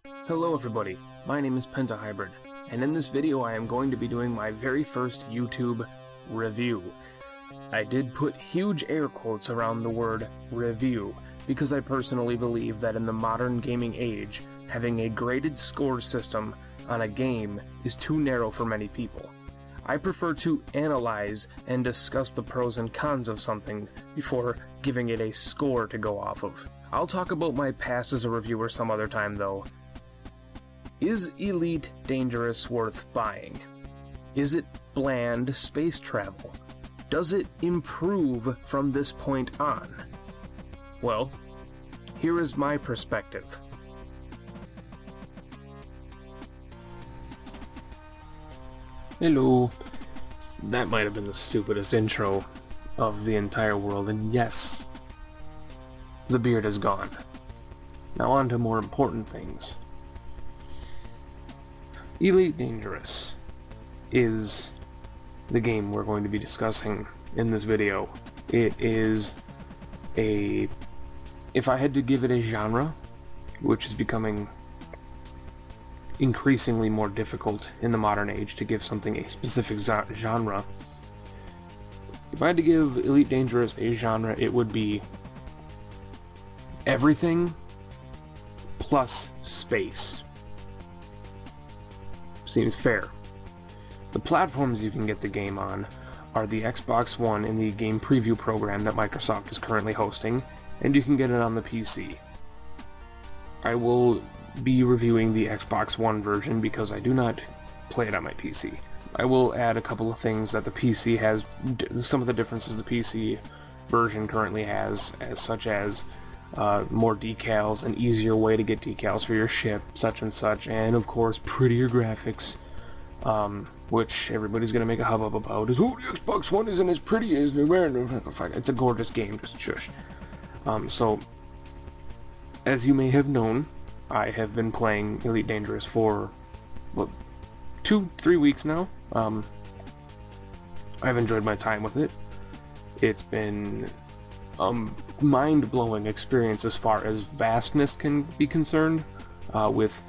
Hello everybody, my name is PentaHybrid, and in this video I am going to be doing my very first YouTube review. I did put huge air quotes around the word review, because I personally believe that in the modern gaming age, having a graded score system on a game is too narrow for many people. I prefer to analyze and discuss the pros and cons of something before giving it a score to go off of. I'll talk about my past as a reviewer some other time though. Is Elite Dangerous worth buying? Is it bland space travel? Does it improve from this point on? Well, here is my perspective. Hello. That might have been the stupidest intro of the entire world, and yes, the beard is gone. Now on to more important things. Elite Dangerous is the game we're going to be discussing in this video. It is if I had to give it a genre, which is becoming increasingly more difficult in the modern age to give something a specific genre, if I had to give Elite Dangerous a genre, it would be everything plus space. Seems fair. The platforms you can get the game on are the Xbox One in the game preview program that Microsoft is currently hosting, and you can get it on the PC. I will be reviewing the Xbox One version because I do not play it on my PC. I will add a couple of things that the PC has, some of the differences the PC version currently has, such as more decals, an easier way to get decals for your ship, such and such, and of course prettier graphics, which everybody's gonna make a hubbub about, is, oh, the Xbox One isn't as pretty as it's a gorgeous game, just shush. So, as you may have known, I have been playing Elite Dangerous for, 2-3 weeks now. I've enjoyed my time with it. It's been mind-blowing experience as far as vastness can be concerned, with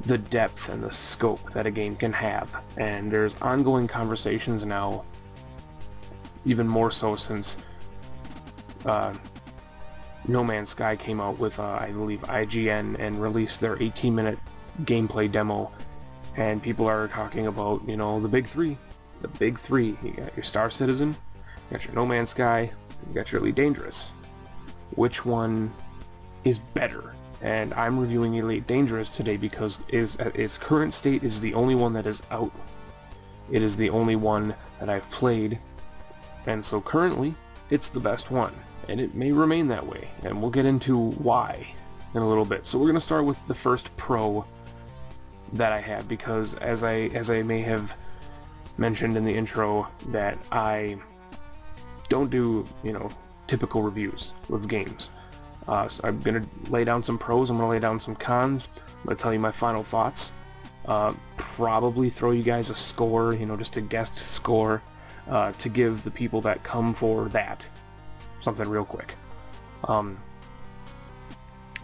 the depth and the scope that a game can have. And there's ongoing conversations now, even more so since No Man's Sky came out with, I believe, IGN and released their 18-minute gameplay demo, and people are talking about, you know, the big three. The big three. You got your Star Citizen, you got your No Man's Sky, you got your Elite Dangerous. Which one is better? And I'm reviewing Elite Dangerous today because its current state is the only one that is out. It is the only one that I've played, and so currently it's the best one, and it may remain that way, and we'll get into why in a little bit. So we're going to start with the first pro that I have, because as I may have mentioned in the intro, that I don't do, you know, typical reviews of games. So I'm going to lay down some pros, I'm going to lay down some cons, I'm going to tell you my final thoughts, probably throw you guys a score, you know, just a guest score, to give the people that come for that something real quick.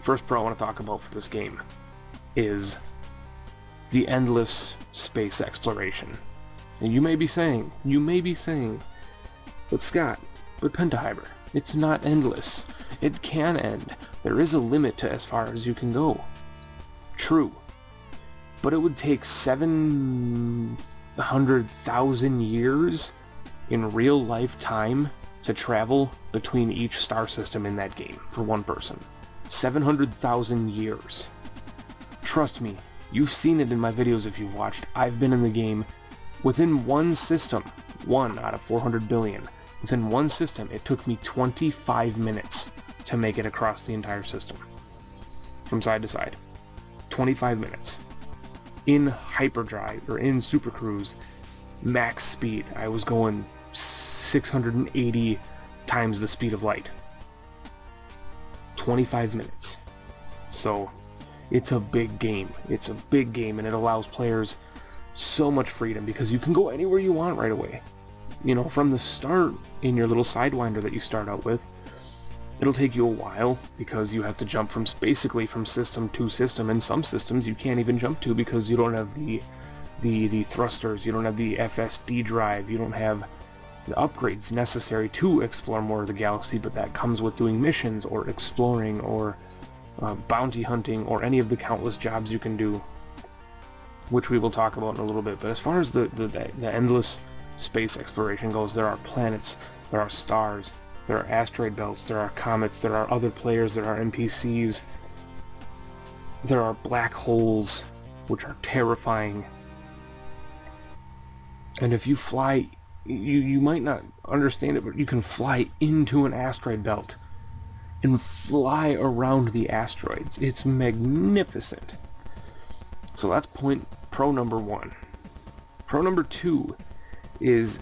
First pro I want to talk about for this game is the endless space exploration. And you may be saying, but Scott, but PentaHybrid, it's not endless. It can end. There is a limit to as far as you can go. True. But it would take 700,000 years in real life time to travel between each star system in that game for one person. 700,000 years. Trust me, you've seen it in my videos if you've watched. I've been in the game within one system, 1 out of 400 billion. Within one system, it took me 25 minutes to make it across the entire system. From side to side. 25 minutes. In hyperdrive, or in Super Cruise, max speed, I was going 680 times the speed of light. 25 minutes. So, it's a big game. It's a big game, and it allows players so much freedom, because you can go anywhere you want right away. You know, from the start, in your little Sidewinder that you start out with, It'll take you a while because you have to jump from basically from system to system, and some systems you can't even jump to because you don't have the thrusters, you don't have the FSD drive, you don't have the upgrades necessary to explore more of the galaxy, but that comes with doing missions or exploring or bounty hunting or any of the countless jobs you can do, which we will talk about in a little bit. But as far as the endless space exploration goes, there are planets, there are stars, there are asteroid belts, there are comets, there are other players, there are NPCs, there are black holes, which are terrifying. And if you fly, you might not understand it, but you can fly into an asteroid belt and fly around the asteroids. It's magnificent. So that's pro number 1. Pro number 2 is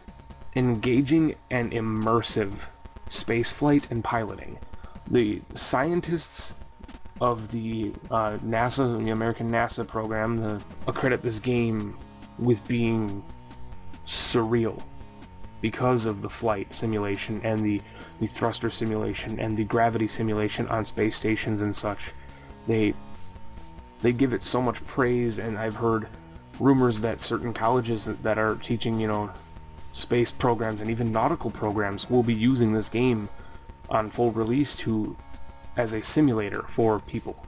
engaging and immersive spaceflight and piloting. The scientists of the NASA, the American NASA program, accredit this game with being surreal because of the flight simulation and the thruster simulation and the gravity simulation on space stations and such. They give it so much praise, and I've heard rumors that certain colleges that are teaching, space programs and even nautical programs will be using this game on full release as a simulator for people.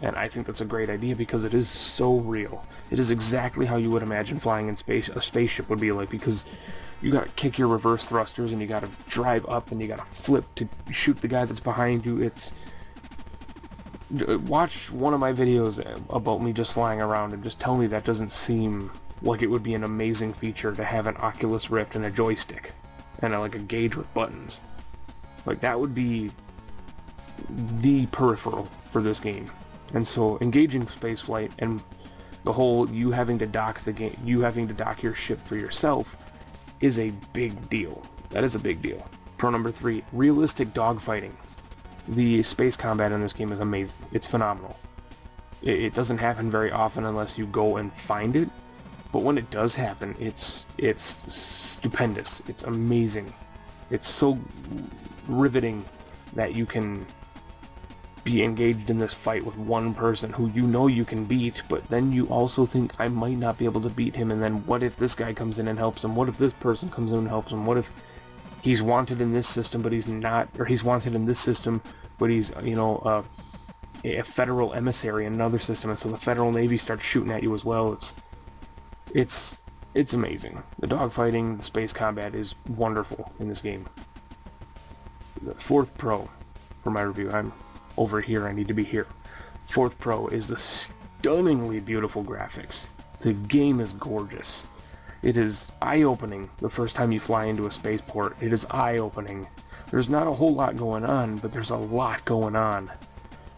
And I think that's a great idea because it is so real. It is exactly how you would imagine flying in space, a spaceship would be like, because you gotta kick your reverse thrusters and you gotta drive up and you gotta flip to shoot the guy that's behind you. Watch one of my videos about me just flying around and just tell me that doesn't seem like it would be an amazing feature to have an Oculus Rift and a joystick and a gauge with buttons. Like, that would be the peripheral for this game. And so engaging spaceflight and the whole you having to dock your ship for yourself is a big deal. That is a big deal. Pro number 3, realistic dogfighting. The space combat in this game is amazing. It's phenomenal. It doesn't happen very often unless you go and find it, but when it does happen, it's stupendous. It's amazing. It's so riveting that you can be engaged in this fight with one person who you can beat, but then you also think, I might not be able to beat him, and then what if this guy comes in and helps him? What if this person comes in and helps him? What if he's wanted in this system but he's not, or he's wanted in this system but he's a federal emissary in another system, and so the Federal Navy starts shooting at you as well. It's amazing. The dogfighting, the space combat is wonderful in this game. The 4th pro for my review, I'm over here, I need to be here. 4th pro is the stunningly beautiful graphics. The game is gorgeous. It is eye-opening the first time you fly into a spaceport. It is eye-opening. There's not a whole lot going on, but there's a lot going on.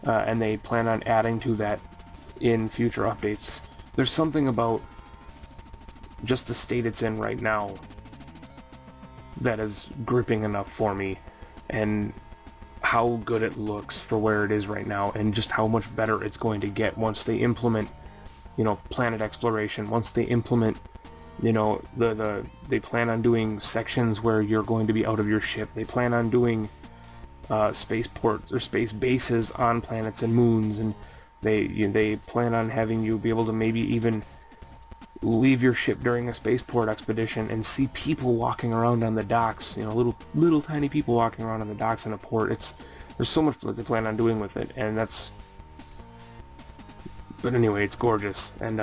And they plan on adding to that in future updates. There's something about just the state it's in right now that is gripping enough for me, and how good it looks for where it is right now, and just how much better it's going to get once they implement, planet exploration, once they implement, they plan on doing sections where you're going to be out of your ship. They plan on doing spaceports or space bases on planets and moons, and they plan on having you be able to maybe even leave your ship during a spaceport expedition and see people walking around on the docks, little tiny people walking around on the docks in a port. There's so much that they plan on doing with it, and but anyway, it's gorgeous. And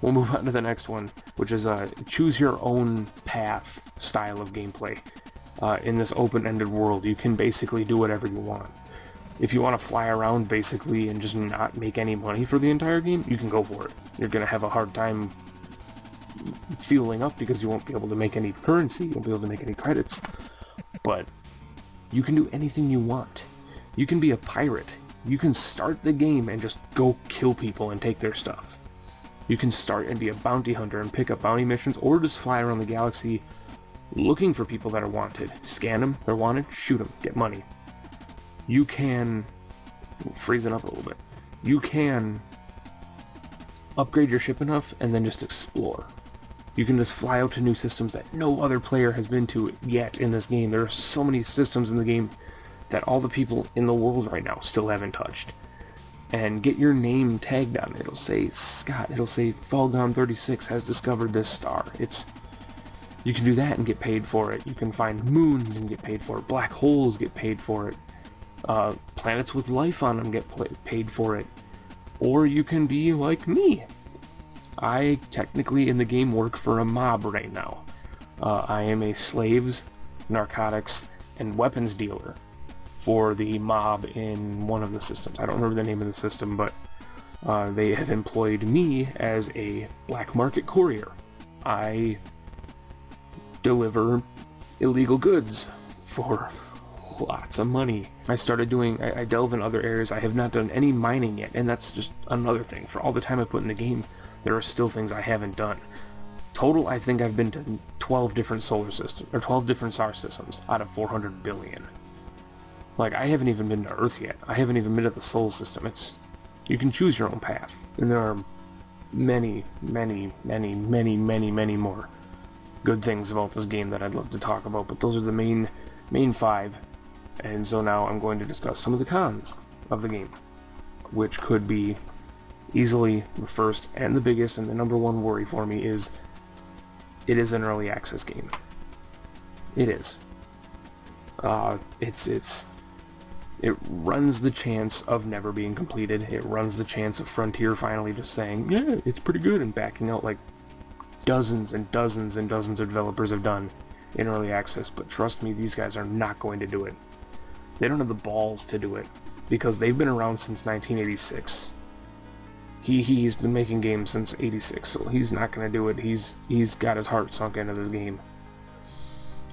we'll move on to the next one, which is choose your own path style of gameplay. In this open-ended world, you can basically do whatever you want. If you want to fly around basically and just not make any money for the entire game, you can go for it. You're going to have a hard time fueling up because you won't be able to make any currency, you won't be able to make any credits. But you can do anything you want. You can be a pirate. You can start the game and just go kill people and take their stuff. You can start and be a bounty hunter and pick up bounty missions, or just fly around the galaxy looking for people that are wanted. Scan them, they're wanted, shoot them, get money. You can freeze it up a little bit. You can upgrade your ship enough and then just explore. You can just fly out to new systems that no other player has been to yet in this game. There are so many systems in the game that all the people in the world right now still haven't touched. And get your name tagged on it. It'll say Scott, it'll say Falgon36 has discovered this star. You can do that and get paid for it. You can find moons and get paid for it. Black holes get paid for it. Planets with life on them get paid for it. Or you can be like me. I technically in the game work for a mob right now. I am a slaves, narcotics, and weapons dealer for the mob in one of the systems. I don't remember the name of the system, but they have employed me as a black market courier. I deliver illegal goods for lots of money. I delve in other areas. I have not done any mining yet, and that's just another thing. For all the time I put in the game, there are still things I haven't done. Total, I think I've been to 12 different solar systems, or 12 different star systems out of 400 billion. Like, I haven't even been to Earth yet. I haven't even been to the solar system. You can choose your own path. And there are many, many, many, many, many, many more good things about this game that I'd love to talk about, but those are the main 5. And so now I'm going to discuss some of the cons of the game, which could be easily the first and the biggest, and the number one worry for me is it is an early access game. It is. It runs the chance of never being completed. It runs the chance of Frontier finally just saying, yeah, it's pretty good, and backing out like dozens and dozens and dozens of developers have done in early access. But trust me, these guys are not going to do it. They don't have the balls to do it, because they've been around since 1986. He's been making games since 86, so he's not going to do it. He's got his heart sunk into this game.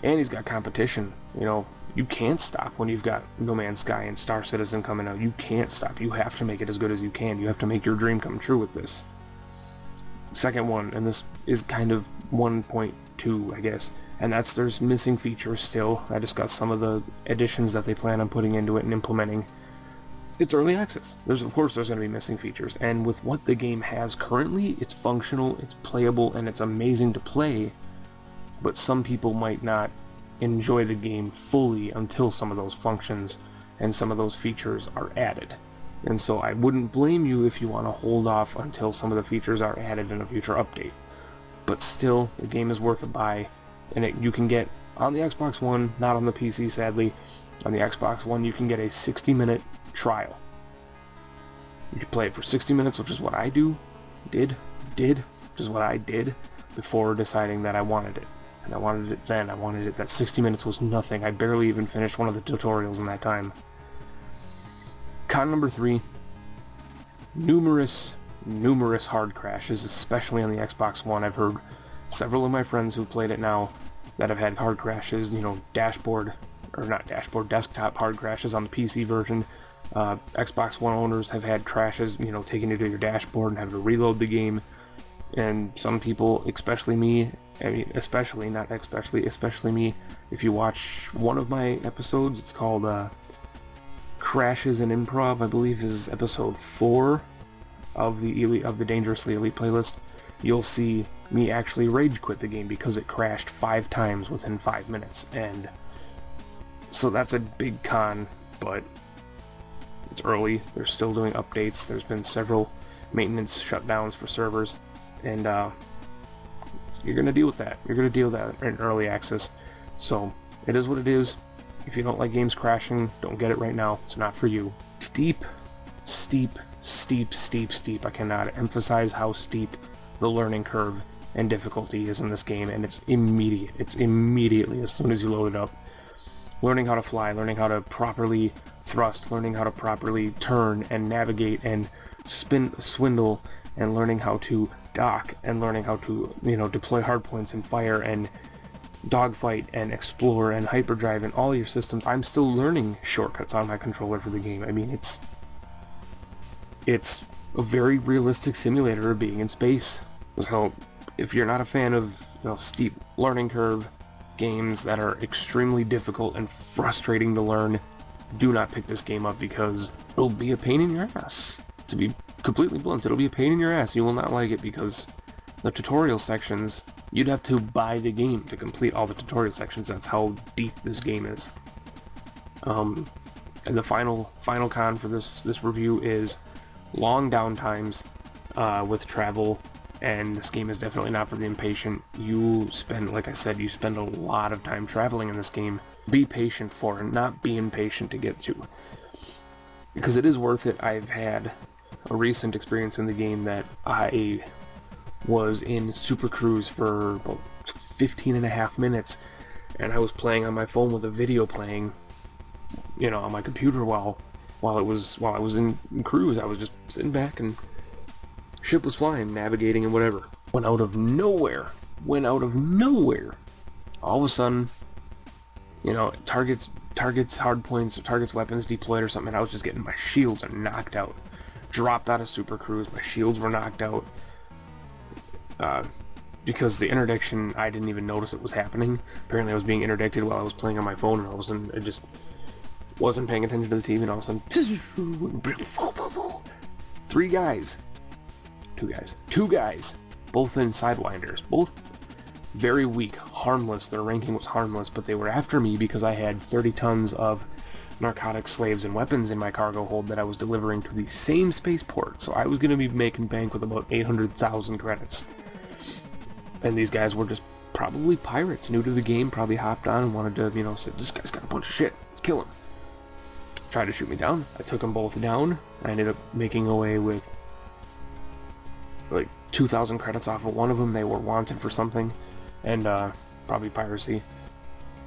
And he's got competition. You know, you can't stop when you've got No Man's Sky and Star Citizen coming out. You can't stop. You have to make it as good as you can. You have to make your dream come true with this. Second one, and this is kind of 1.2, I guess, and that's there's missing features still. I discussed some of the additions that they plan on putting into it and implementing. It's early access. Of course there's going to be missing features, and with what the game has currently, it's functional, it's playable, and it's amazing to play, but some people might not enjoy the game fully until some of those functions and some of those features are added. And so I wouldn't blame you if you want to hold off until some of the features are added in a future update. But still, the game is worth a buy, and you can get on the Xbox One, not on the PC sadly. On the Xbox One you can get a 60-minute trial. You can play it for 60 minutes, which is what I did, which is what I did before deciding that I wanted it. And I wanted it then. I wanted it. That 60 minutes was nothing. I barely even finished one of the tutorials in that time. Con number 3, numerous hard crashes, especially on the Xbox One. I've heard several of my friends who've played it now that have had hard crashes, you know, desktop hard crashes on the PC version. Xbox One owners have had crashes, you know, taking you to your dashboard and having to reload the game. And some people, especially me, especially me, if you watch one of my episodes, it's called Crashes and Improv, I believe is episode 4 of the Dangerously Elite playlist, you'll see me actually rage quit the game because it crashed 5 times within 5 minutes. And so that's a big con, but it's early. They're still doing updates. There's been several maintenance shutdowns for servers, and you're going to deal with that. You're going to deal with that in early access. So it is what it is. If you don't like games crashing, don't get it right now. It's not for you. Steep. I cannot emphasize how steep the learning curve and difficulty is in this game, and it's immediate. It's immediately as soon as you load it up. Learning how to fly, learning how to properly thrust, learning how to properly turn and navigate and swindle, and learning how to dock, and learning how to, you know, deploy hardpoints and fire and dogfight and explore and hyperdrive and all your systems. I'm still learning shortcuts on my controller for the game. I mean, it's a very realistic simulator of being in space. So if you're not a fan of, you know, steep learning curve games that are extremely difficult and frustrating to learn, do not pick this game up, because it'll be a pain in your ass. To be completely blunt, it'll be a pain in your ass. You will not like it, because the tutorial sections, you'd have to buy the game to complete all the tutorial sections. That's how deep this game is. And the final con for this review is long downtimes with travel, and this game is definitely not for the impatient. You spend, like I said, you spend a lot of time traveling in this game. Be patient for it, not be impatient to get to. Because it is worth it. I've had a recent experience in the game that I was in Super Cruise for about 15 and a half minutes, and I was playing on my phone with a video playing, you know, on my computer while I was in cruise. I was just sitting back and ship was flying, navigating and whatever. Went out of nowhere, all of a sudden, you know, targets hard points, or targets weapons deployed or something, and I was just getting my shields knocked out. Dropped out of Super Cruise, my shields were knocked out. Because the interdiction, I didn't even notice it was happening. Apparently I was being interdicted while I was playing on my phone, and all of a sudden I just wasn't paying attention to the TV, and all of a sudden two guys, both in Sidewinders, both very weak, harmless. Their ranking was harmless, but they were after me because I had 30 tons of narcotic slaves and weapons in my cargo hold that I was delivering to the same spaceport. So I was going to be making bank with about 800,000 credits. And these guys were just probably pirates, new to the game, probably hopped on and wanted to, you know, say, this guy's got a bunch of shit, let's kill him. Tried to shoot me down. I took them both down. I ended up making away with like 2,000 credits off of one of them. They were wanted for something, and probably piracy.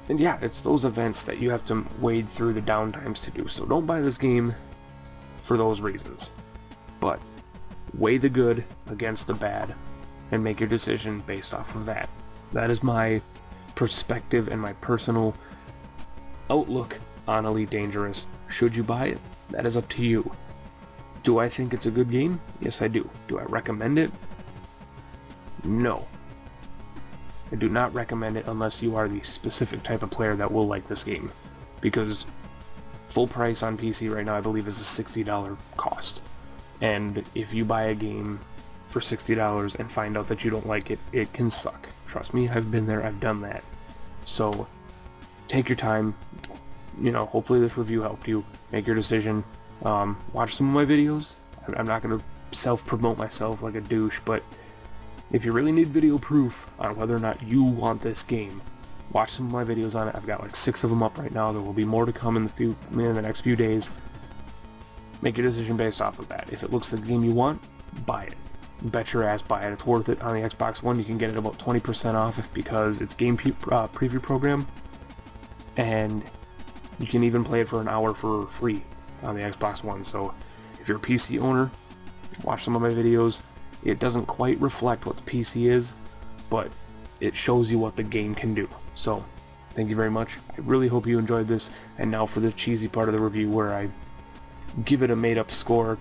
And yeah, it's those events that you have to wade through the downtimes to do. So don't buy this game for those reasons. But weigh the good against the bad and make your decision based off of that. That is my perspective and my personal outlook on Elite Dangerous. Should you buy it? That is up to you. Do I think it's a good game? Yes, I do. Do I recommend it? No. I do not recommend it unless you are the specific type of player that will like this game. Because full price on PC right now, I believe, is a $60 cost. And if you buy a game for $60 and find out that you don't like it, it can suck. Trust me, I've been there, I've done that. So, take your time. You know, hopefully this review helped you make your decision. Watch some of my videos. I'm not going to self-promote myself like a douche, but if you really need video proof on whether or not you want this game, watch some of my videos on it. I've got like 6 of them up right now. There will be more to come in the next few days. Make your decision based off of that. If it looks like the game you want, buy it. Bet your ass buy it. It's worth it. On the Xbox One, you can get it about 20% off because it's game preview program, and you can even play it for an hour for free on the Xbox One. So if you're a PC owner, watch some of my videos. It doesn't quite reflect what the PC is, but it shows you what the game can do. So thank you very much. I really hope you enjoyed this. And now for the cheesy part of the review where I give it a made-up score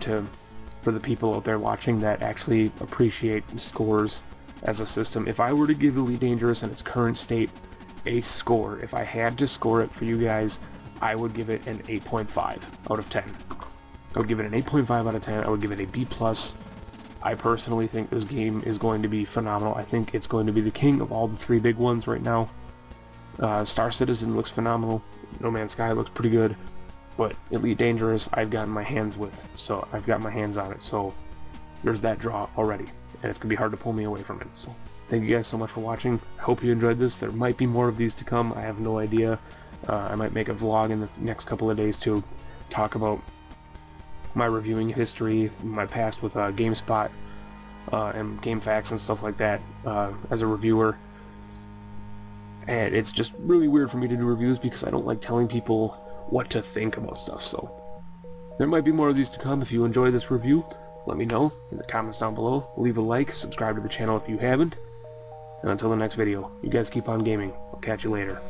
for the people out there watching that actually appreciate scores as a system. If I were to give Elite Dangerous in its current state a score, if I had to score it for you guys, I would give it an 8.5 out of 10. I would give it an 8.5 out of 10. I would give it a B+. I personally think this game is going to be phenomenal. I think it's going to be the king of all the 3 big ones right now. Star Citizen looks phenomenal. No Man's Sky looks pretty good. But Elite Dangerous, I've gotten my hands with. So I've got my hands on it. So there's that draw already. And it's going to be hard to pull me away from it. So thank you guys so much for watching. I hope you enjoyed this. There might be more of these to come. I have no idea. I might make a vlog in the next couple of days to talk about my reviewing history, my past with GameSpot and GameFAQs and stuff like that as a reviewer. And it's just really weird for me to do reviews because I don't like telling people what to think about stuff. So there might be more of these to come. If you enjoy this review, let me know in the comments down below. Leave a like, subscribe to the channel if you haven't. And until the next video, you guys keep on gaming. I'll catch you later.